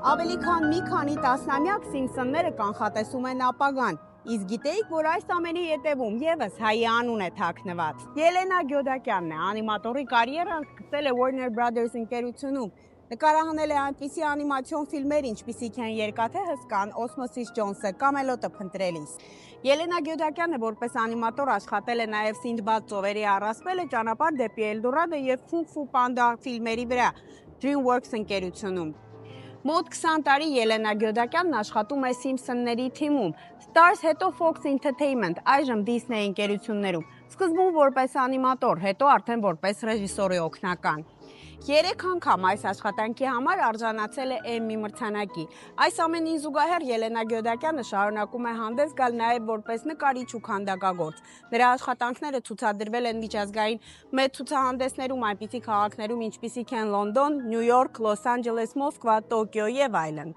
Ավելի քան մի քանի տասնամյակ Սիմփսոնները կանխատեսում են ապագան, իսկ գիտեիք, որ այս ամենի ետևում եւս հայի անուն է թաքնված։ Ելենա Գյոդակյանն է, անիմատորի կարիերան սկսել է Warner Brothers ընկերությունում։ Նկարահանել է այնպիսի անիմացիոն ֆիլմեր, ինչպիսիք են Երկաթե հսկան, Օսմոսիս Ջոնսը, Կամելոտը փնտրելիս։ Ելենա Գյոդակյանը որպես անիմատոր աշխատել է նաև Սինդբադ ծովերի առասպելը, Ճանապարհ դեպի Էլդորադո եւ Ֆունգ Ֆու Պանդա ֆիլմերի վրա DreamWorks ընկերությունում։ Մոտ 20 տարի Ելենա Գյոդակյանն աշխատում է Սիմփսոնների թիմում, Stars հետո Fox Entertainment, այժմ Disney ընկերություններում, սկզբում որպես անիմատոր, հետո արդեն որպես ռեժիսորի օգնական։ 3 անգամ այս աշխատանքի համար արժանացել է Էմմի մրցանակի։ Այս ամենին զուգահեռ Ելենա Գյոդակյանը շարունակում է հանդես գալ նաև որպես նկարիչ ու քանդակագործ։ Նրա աշխատանքները ցուցադրվել են միջազգային մեծ ցուցահանդեսներում այնպիսի քաղաքներում, ինչպիսիք են Լոնդոն, Նյու Յորք, Լոս Անջելես, Մոսկվա, Տոկիո եւ այլն։